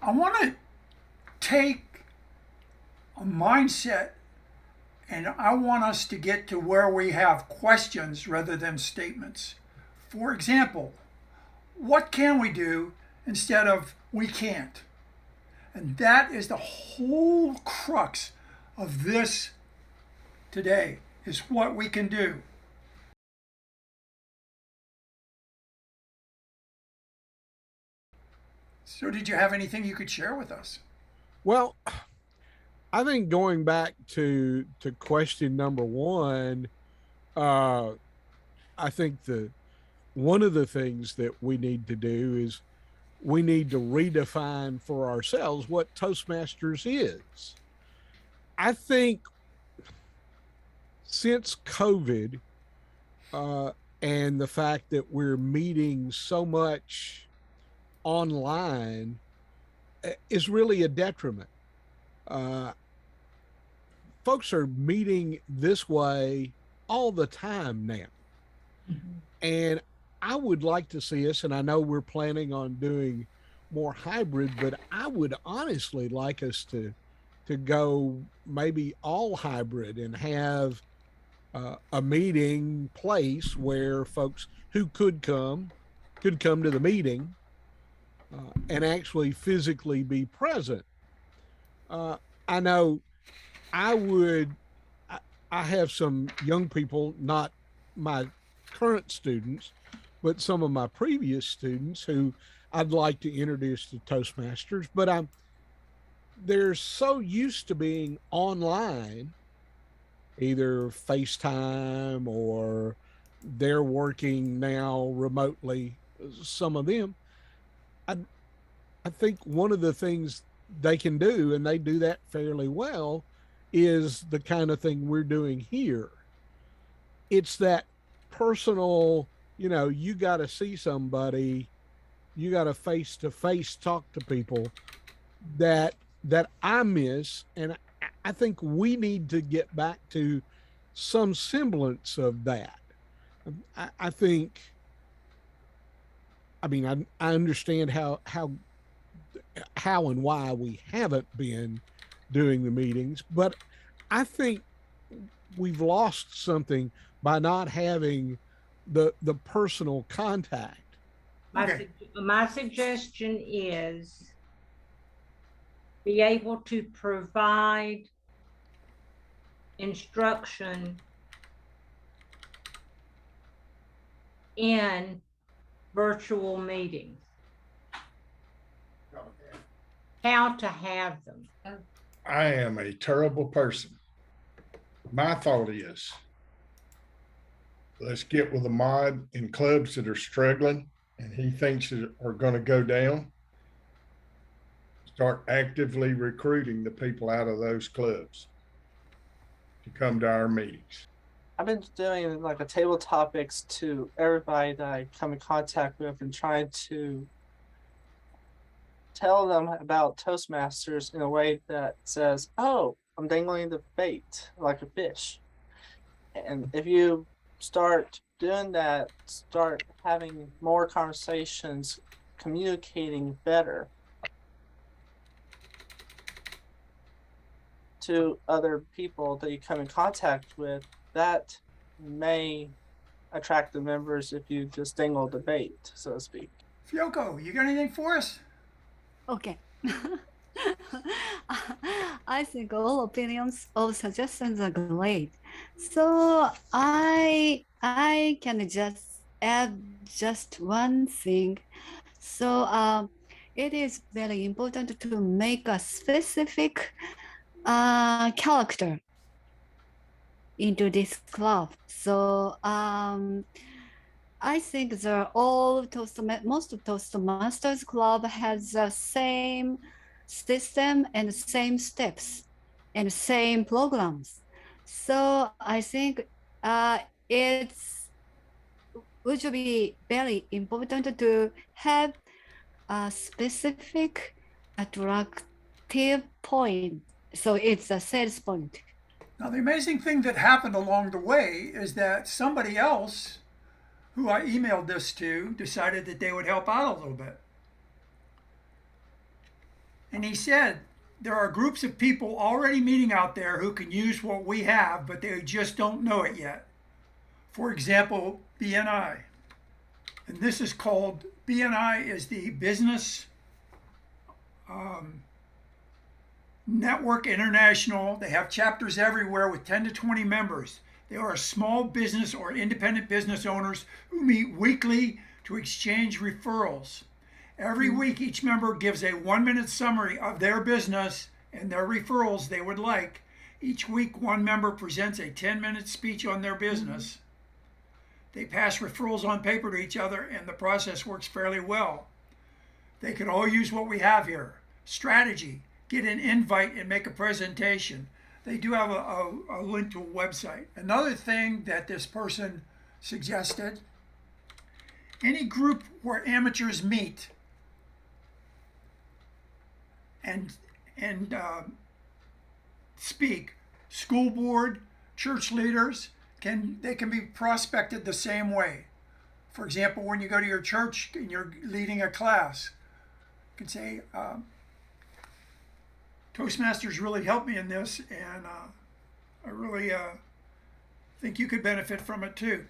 I want to take a mindset and I want us to get to where we have questions rather than statements. For example, what can we do instead of we can't? And that is the whole crux of this today, is what we can do. So did you have anything you could share with us? Well, I think going back to question number one, uh, I think the one of the things that we need to do is we need to redefine for ourselves what Toastmasters is. I think since COVID, uh, and the fact that we're meeting so much online is really a detriment. Uh, Folks are meeting this way all the time now. Mm-hmm. And I would like to see us, and I know we're planning on doing more hybrid, but I would honestly like us to go maybe all hybrid and have a meeting place where folks who could come to the meeting and actually physically be present. I know I would. I have some young people, not my current students, but some of my previous students who I'd like to introduce to Toastmasters. But they're so used to being online, either FaceTime or they're working now remotely. Some of them, I I think one of the things they can do, and they do that fairly well, is the kind of thing we're doing here. It's that personal, you got to see somebody, you got to face to face talk to people that I miss, and I think we need to get back to some semblance of that. I think, I mean, I understand how and why we haven't been doing the meetings, but I think we've lost something by not having the personal contact. Okay. My suggestion is be able to provide instruction in virtual meetings. How to have them. I am a terrible person. My thought is, let's get with a mod in clubs that are struggling and he thinks that are going to go down. Start actively recruiting the people out of those clubs to come to our meetings. I've been doing like a table topics to everybody that I come in contact with and trying to tell them about Toastmasters in a way that says, oh, I'm dangling the bait like a fish. And if you start doing that, start having more conversations, communicating better to other people that you come in contact with, that may attract the members if you just dangle the bait, so to speak. Fyoko, you got anything for us? Okay. I think all opinions or suggestions are great. So I can just add just one thing. So it is very important to make a specific character into this club. So I think most Toastmasters club has the same system and same steps and same programs. So I think it would be very important to have a specific attractive point. So it's a sales point. Now, the amazing thing that happened along the way is that somebody else who I emailed this to decided that they would help out a little bit. And he said, there are groups of people already meeting out there who can use what we have, but they just don't know it yet. For example, BNI. And this is called, BNI is the Business Network International. They have chapters everywhere with 10 to 20 members. They are small business or independent business owners who meet weekly to exchange referrals. Every week, each member gives a 1-minute summary of their business and their referrals they would like. Each week, one member presents a 10-minute speech on their business. They pass referrals on paper to each other, and the process works fairly well. They could all use what we have here. Strategy, get an invite and make a presentation. They do have a link to a website. Another thing that this person suggested, any group where amateurs meet and speak, school board, church leaders, they can be prospected the same way. For example, when you go to your church and you're leading a class, you can say, Toastmasters really helped me in this, and I really think you could benefit from it too.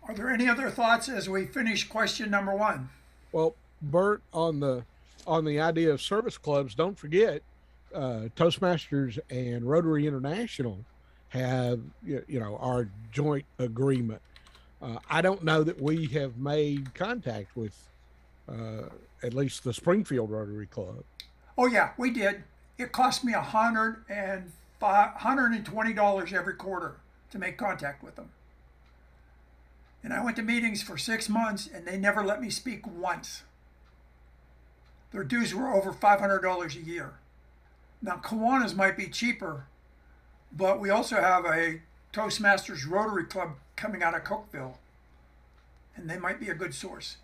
Are there any other thoughts as we finish question number 1? Well, Bert, on the idea of service clubs, don't forget Toastmasters and Rotary International have our joint agreement. I don't know that we have made contact with at least the Springfield Rotary Club. Oh yeah, we did. It cost me $120 every quarter to make contact with them. And I went to meetings for 6 months and they never let me speak once. Their dues were over $500 a year. Now Kiwanis might be cheaper, but we also have a Toastmasters Rotary Club coming out of Cookeville, and they might be a good source.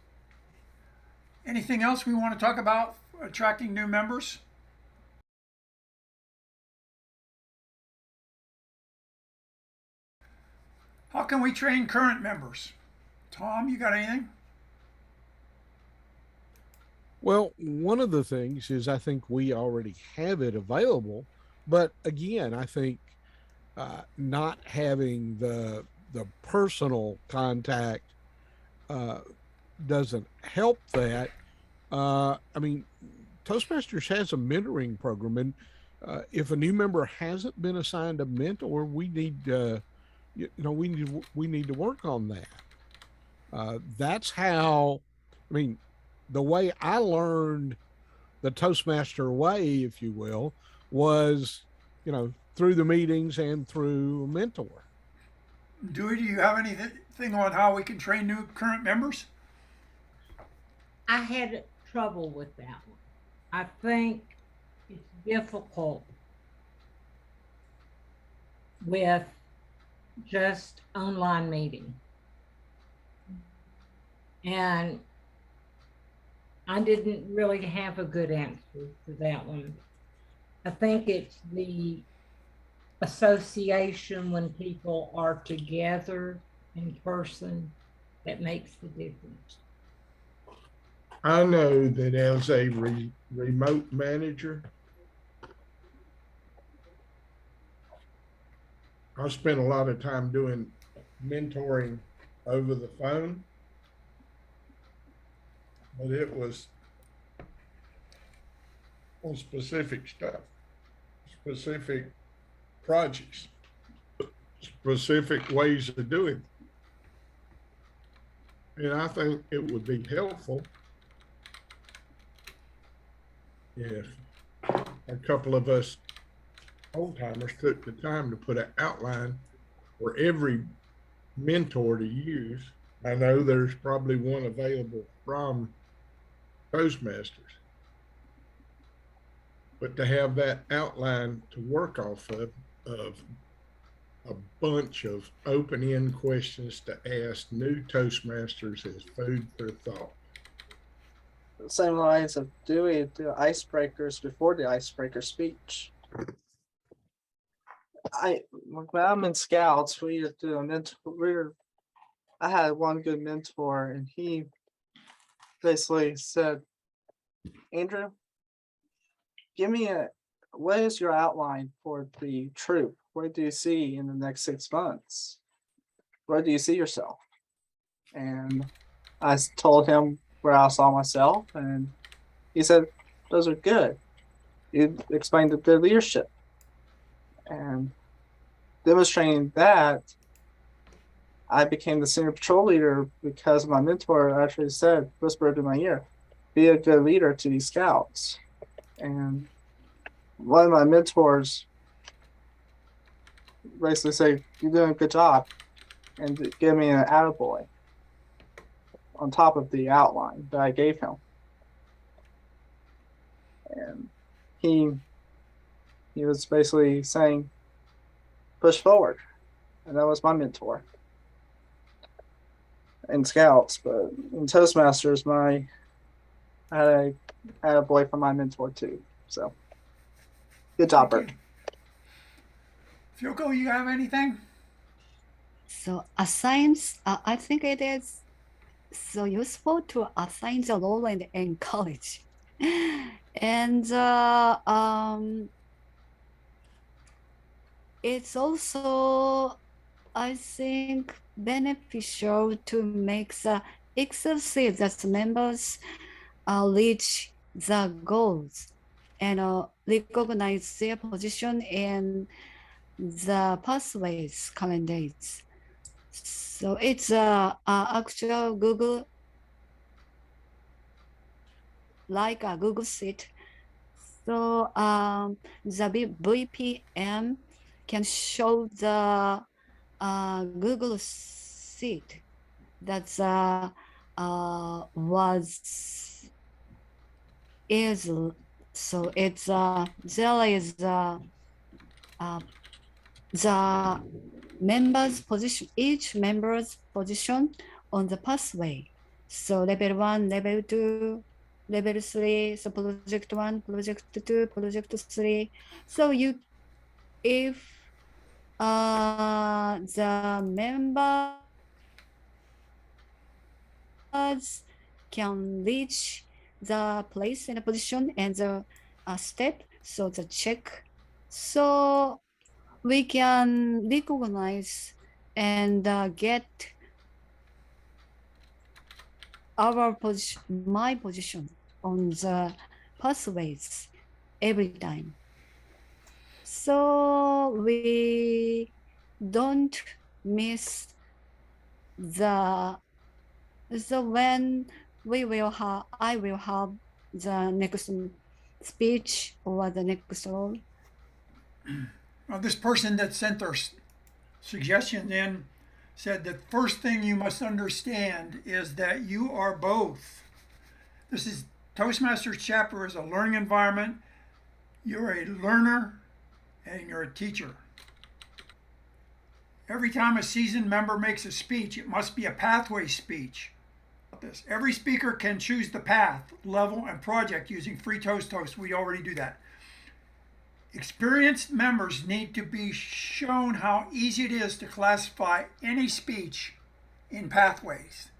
Anything else we want to talk about attracting new members? How can we train current members? Tom, you got anything? Well, one of the things is I think we already have it available, but again, I think not having the personal contact doesn't help that. I mean, Toastmasters has a mentoring program, and if a new member hasn't been assigned a mentor, we need we need to work on that. That's how. I mean, the way I learned the Toastmaster way, if you will, was through the meetings and through a mentor. Dewey, do you have anything on how we can train new current members? I had trouble with that one. I think it's difficult with just online meeting. And I didn't really have a good answer for that one. I think it's the association when people are together in person that makes the difference. I know that as a remote manager, I spent a lot of time doing mentoring over the phone, but it was on specific stuff, specific projects, specific ways of doing it. And I think it would be helpful if a couple of us old timers took the time to put an outline for every mentor to use. I know there's probably one available from Toastmasters, but to have that outline to work off of a bunch of open-end questions to ask new Toastmasters is food for thought. Same lines of doing the icebreakers before the icebreaker speech. When I'm in Scouts, we used to do a mentor. I had one good mentor, and he basically said, Andrew, give me what is your outline for the troop? What do you see in the next 6 months? Where do you see yourself? And I told him where I saw myself, and he said, those are good. You explained the leadership. And demonstrating that, I became the senior patrol leader because my mentor actually said, whispered in my ear, be a good leader to these scouts. And one of my mentors basically said, you're doing a good job, and give me an attaboy on top of the outline that I gave him. And he was basically saying, push forward. And that was my mentor in Scouts. But in Toastmasters, I had a boy from my mentor too. So good job, Bert. Fyoko, you have anything? So assigns, I think it is so useful to assign the role and encourage. And it's also, I think, beneficial to make the exercise that members reach the goals and recognize their position in the pathways candidates. So it's actual Google, like a Google Sheet. So the VPM can show the Google Sheet that is, so it's there is the member's position, each member's position on the pathway. So level 1, level 2, level 3, so project 1, project 2, project 3. So if the members can reach the place and the position and the step, so the check, so we can recognize and get our position, my position on the pathways every time. So we don't miss so when I will have the next speech or the next role. Well, this person that sent their suggestion in said the first thing you must understand is that you are both. This is Toastmasters chapter is a learning environment. You're a learner and you're a teacher. Every time a seasoned member makes a speech, it must be a pathway speech. Every speaker can choose the path, level, and project using free Toast. We already do that. Experienced members need to be shown how easy it is to classify any speech in pathways.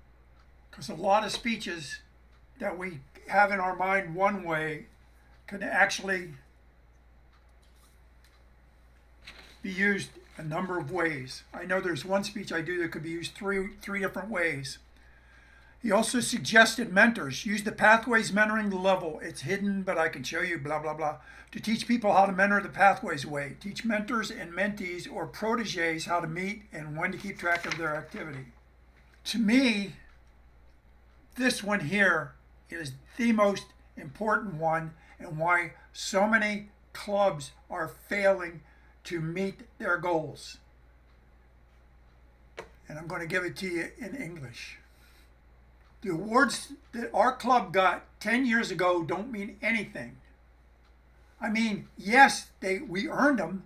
Because a lot of speeches that we have in our mind one way can actually be used a number of ways. I know there's one speech I do that could be used three different ways. He also suggested mentors. Use the Pathways mentoring level. It's hidden, but I can show you, blah, blah, blah. To teach people how to mentor the Pathways way. Teach mentors and mentees or proteges how to meet and when to keep track of their activity. To me, this one here is the most important one and why so many clubs are failing to meet their goals. And I'm going to give it to you in English. The awards that our club got 10 years ago don't mean anything. I mean, yes, we earned them,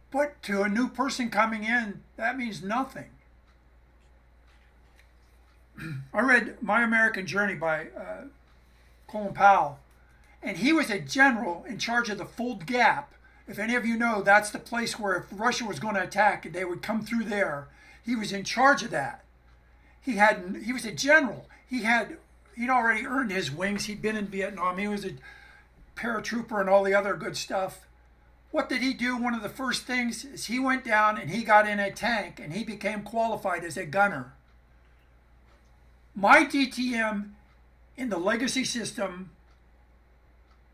but to a new person coming in, that means nothing. I read My American Journey by Colin Powell, and he was a general in charge of the Fold Gap. If any of you know, that's the place where if Russia was going to attack, they would come through there. He was in charge of that. He was a general. He'd already earned his wings. He'd been in Vietnam. He was paratrooper and all the other good stuff. What did he do? One of the first things is he went down and he got in a tank and he became qualified as a gunner. My DTM in the legacy system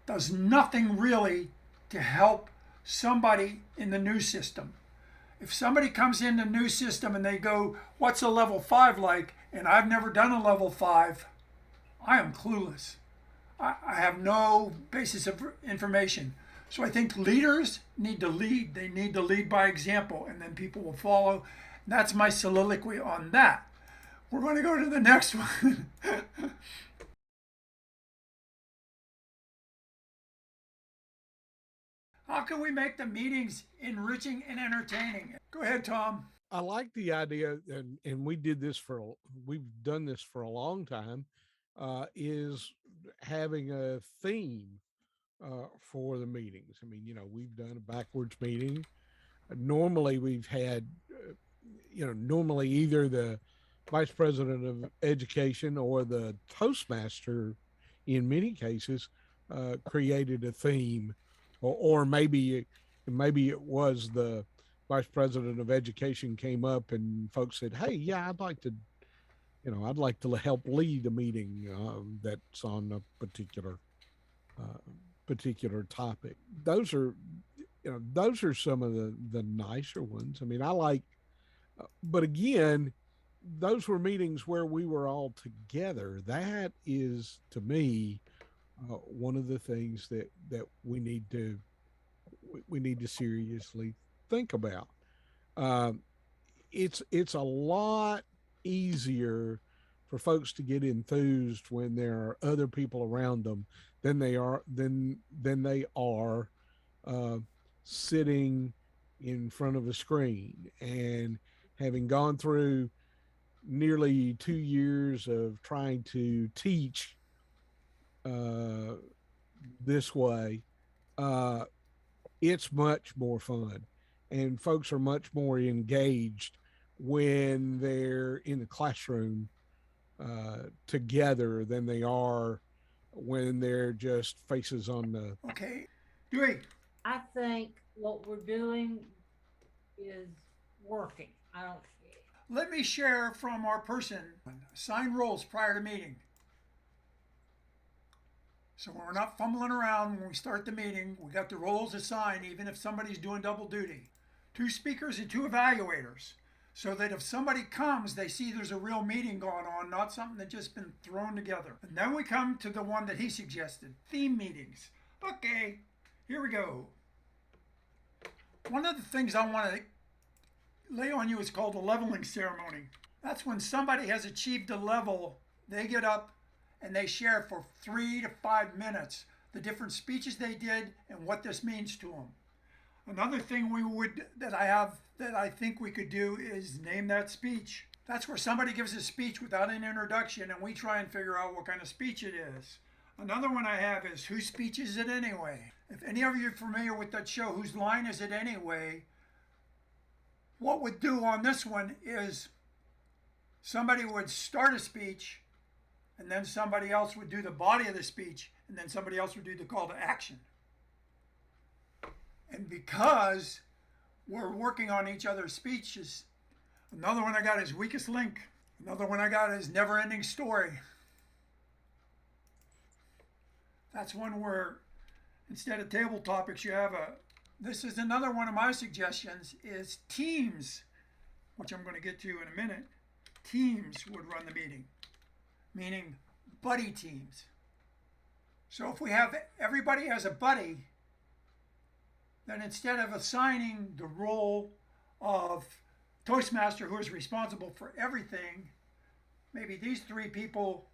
does nothing really to help somebody in the new system. If somebody comes in the new system and they go, what's a level 5 like? And I've never done a level 5, I am clueless. I have no basis of information. So I think leaders need to lead. They need to lead by example, and then people will follow. That's my soliloquy on that. We're going to go to the next one. How can we make the meetings enriching and entertaining? Go ahead, Tom. I like the idea, and we've done this for a long time, is having a theme for the meetings. I mean, we've done a backwards meeting. Normally we've had, normally either the vice president of education or the Toastmaster, in many cases, created a theme, or maybe it was the vice president of education came up and folks said, hey, yeah, I'd like to help lead a meeting that's on a particular topic. Those are some of the nicer ones. I mean, I like, but again, those were meetings where we were all together. That is, to me, one of the things that we need to seriously think about. It's a lot easier for folks to get enthused when there are other people around them than they are sitting in front of a screen. And having gone through nearly 2 years of trying to teach this way, it's much more fun, and folks are much more engaged when they're in the classroom together than they are when they're just faces on the. Okay, Dewey. I think what we're doing is working. Let me share from our person. Assign roles prior to meeting. So we're not fumbling around when we start the meeting. We got the roles assigned, even if somebody's doing double duty. 2 speakers and 2 evaluators. So that if somebody comes, they see there's a real meeting going on, not something that's just been thrown together. And then we come to the one that he suggested, theme meetings. Okay, here we go. One of the things I want to lay on you is called a leveling ceremony. That's when somebody has achieved a level, they get up and they share for 3 to 5 minutes the different speeches they did and what this means to them. Another thing that I think we could do is name that speech. That's where somebody gives a speech without an introduction and we try and figure out what kind of speech it is. Another one I have is whose speech is it anyway? If any of you are familiar with that show, Whose Line Is It Anyway? What we'd do on this one is somebody would start a speech and then somebody else would do the body of the speech and then somebody else would do the call to action. And because we're working on each other's speeches, another one I got is weakest link. Another one I got is never ending story. That's one where instead of table topics, you have this is another one of my suggestions is teams, which I'm going to get to in a minute. Teams would run the meeting, meaning buddy teams. So if we have everybody as a buddy, then instead of assigning the role of Toastmaster who is responsible for everything, maybe these 3 people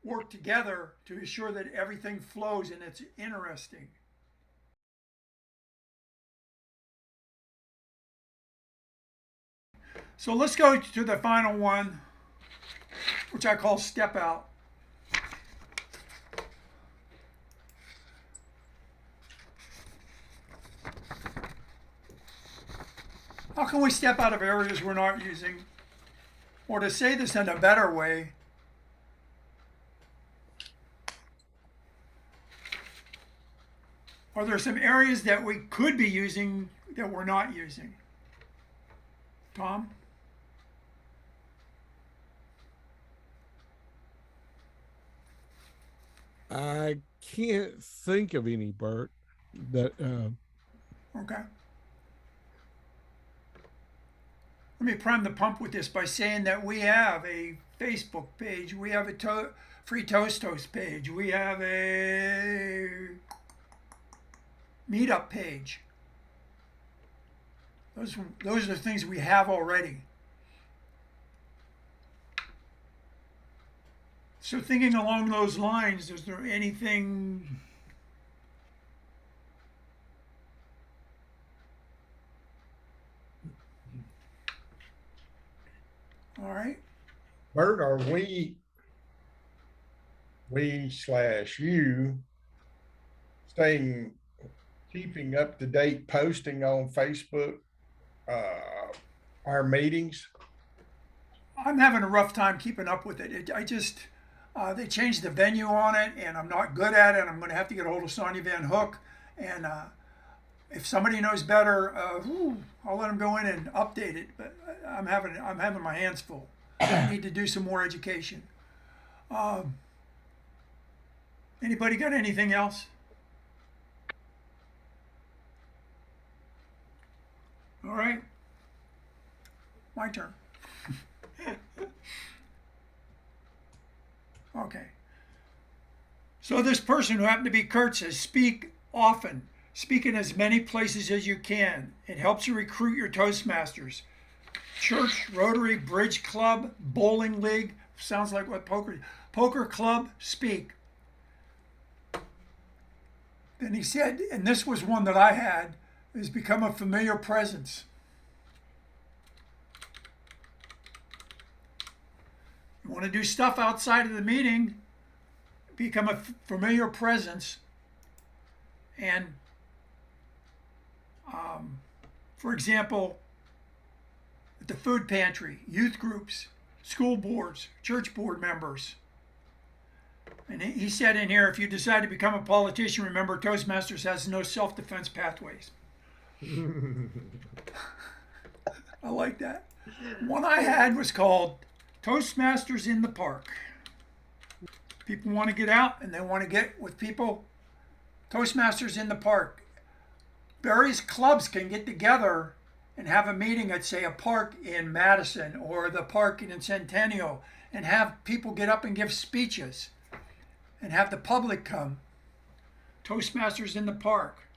work together to ensure that everything flows and it's interesting. So let's go to the final one, which I call step out. How can we step out of areas we're not using? Or to say this in a better way, Are there some areas that we could be using that we're not using? Tom? I can't think of any, Bert, that Okay. Let me prime the pump with this by saying that we have a Facebook page, we have a free Toast page, we have a meetup page. Those are the things we have already. So thinking along those lines, is there anything all right? Bert, are we/you keeping up to date, posting on Facebook, our meetings? I'm having a rough time keeping up with it. They changed the venue on it, and I'm not good at it. I'm going to have to get a hold of Sonia Van Hook, and if somebody knows better, I'll let them go in and update it. But I'm having my hands full. I need to do some more education. Anybody got anything else? All right, my turn. Okay. So this person who happened to be Kurt says, speak often. Speak in as many places as you can. It helps you recruit your Toastmasters. Church, Rotary, Bridge Club, Bowling League. Sounds like what poker club, speak. Then he said, and this was one that I had, is become a familiar presence. You want to do stuff outside of the meeting, become a familiar presence. And for example, at the food pantry, youth groups, school boards, church board members. And he said in here, if you decide to become a politician, remember Toastmasters has no self-defense pathways. I like that. One I had was called Toastmasters in the Park. People want to get out and they want to get with people. Toastmasters in the Park. Various clubs can get together and have a meeting at, say, a park in Madison or the park in Centennial, and have people get up and give speeches and have the public come. Toastmasters in the Park.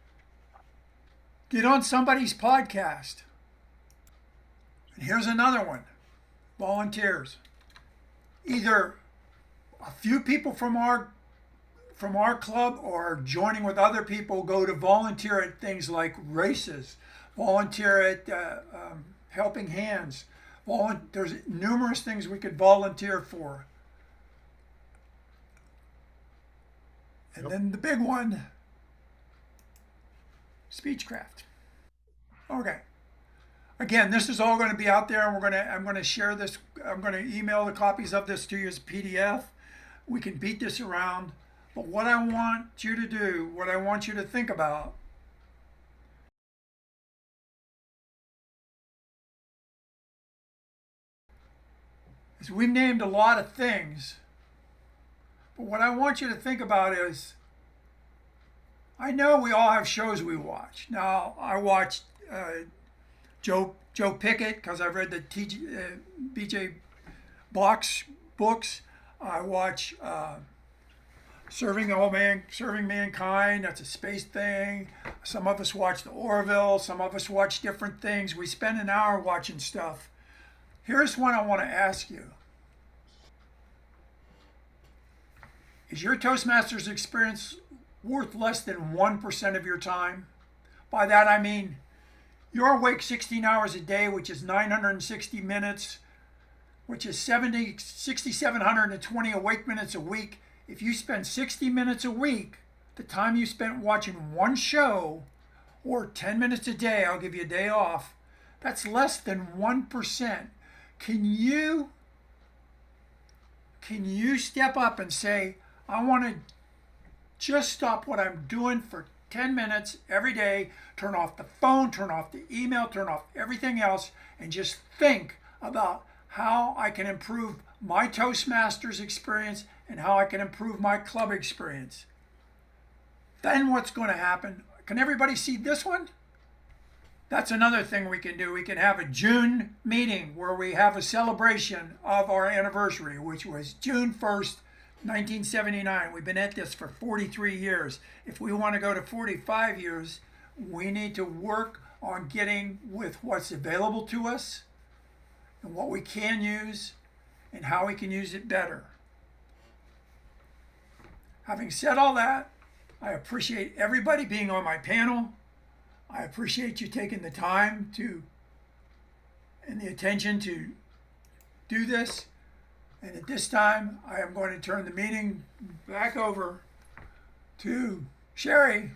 Get on somebody's podcast. And here's another one. Volunteers. Either a few people from our club or joining with other people go to volunteer at things like races, volunteer at helping hands. There's numerous things we could volunteer for. And then the big one, Speechcraft. Okay. Again, this is all going to be out there, and I'm going to share this. I'm going to email the copies of this to you as a PDF. We can beat this around. But what I want you to do, what I want you to think about, is we've named a lot of things. But what I want you to think about is, I know we all have shows we watch. Now, I watched Joe Pickett because I've read the BJ Box books. I watch Serving Mankind. That's a space thing. Some of us watch the Orville. Some of us watch different things. We spend an hour watching stuff. Here's one I want to ask you. Is your Toastmasters experience worth less than 1% of your time? By that I mean, you're awake 16 hours a day, which is 960 minutes, which is 6,720 awake minutes a week. If you spend 60 minutes a week, the time you spent watching one show, or 10 minutes a day, I'll give you a day off, that's less than 1%. Can you step up and say, I want to just stop what I'm doing for 10 minutes every day, turn off the phone, turn off the email, turn off everything else, and just think about how I can improve my Toastmasters experience and how I can improve my club experience. Then what's going to happen? Can everybody see this one? That's another thing we can do. We can have a June meeting where we have a celebration of our anniversary, which was June 1st, 1979. We've been at this for 43 years. If we want to go to 45 years, we need to work on getting with what's available to us and what we can use and how we can use it better. Having said all that, I appreciate everybody being on my panel. I appreciate you taking the time and the attention to do this. And at this time, I am going to turn the meeting back over to Sherry.